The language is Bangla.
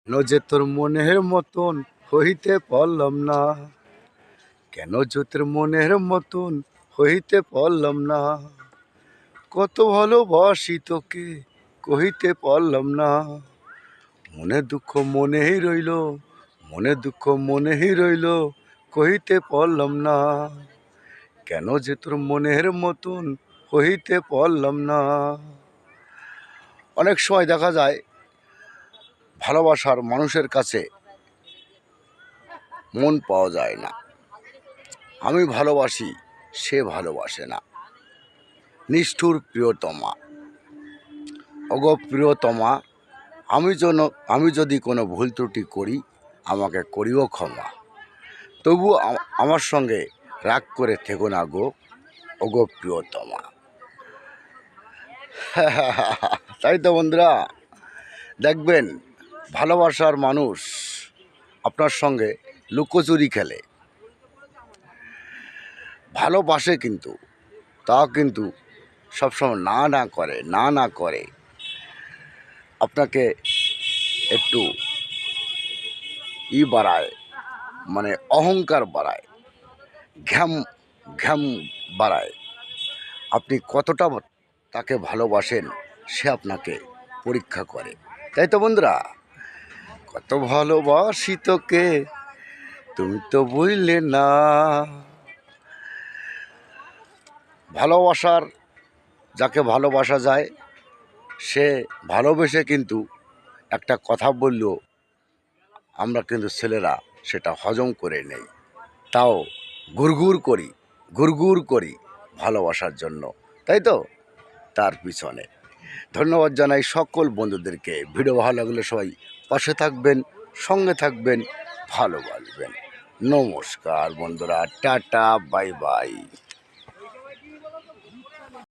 কেন যে তোর মনের মতন হইতে পারলাম না, কেন যে তোর মনের মতন হইতে পারলাম না, কত ভালোবাসি তোকে কহিতে পারলাম না। মনে দুঃখ মনেই রইল, মনে দুঃখ মনেই রইল, কহিতে পারলাম না, কেন যে তোর মনের মতন হইতে পারলাম না। অনেক সময় দেখা যায় ভালোবাসার মানুষের কাছে মন পাওয়া যায় না। আমি ভালোবাসি, সে ভালোবাসে না। নিষ্ঠুর প্রিয়তমা, ওগো প্রিয়তমা, আমি যদি কোনো ভুল ত্রুটি করি আমাকে করিও ক্ষমা, তবু আমার সঙ্গে রাগ করে থেকো না গো, ওগো প্রিয়তমা। তাই তো বন্ধুরা, দেখবেন ভালোবাসার মানুষ আপনার সঙ্গে লুকোচুরি খেলে, ভালোবাসে কিন্তু তাও কিন্তু সবসময় না করে আপনাকে একটু বাড়ায়, মানে অহংকার বাড়ায়, ঘ্যাম ঘ্যাম বাড়ায়। আপনি কতটা তাকে ভালোবাসেন সে আপনাকে পরীক্ষা করে। তাই তো বন্ধুরা, কত ভালোবাসি তোকে তুমি তো বুঝলে না। ভালোবাসার, যাকে ভালোবাসা যায় সে ভালোবেসে কিন্তু একটা কথা বললেও আমরা কিন্তু ছেলেরা সেটা হজম করে নেই, তাও গুড়গুড় করি ভালোবাসার জন্য। তাই তো, তার পিছনে ধন্যবাদ জানাই সকল বন্ধুদেরকে। ভিডিও ভালো লাগলে সবাই পাশে থাকবেন, সঙ্গে থাকবেন, ভালোবাসবেন। নমস্কার বন্ধুরা, টাটা, বাই বাই।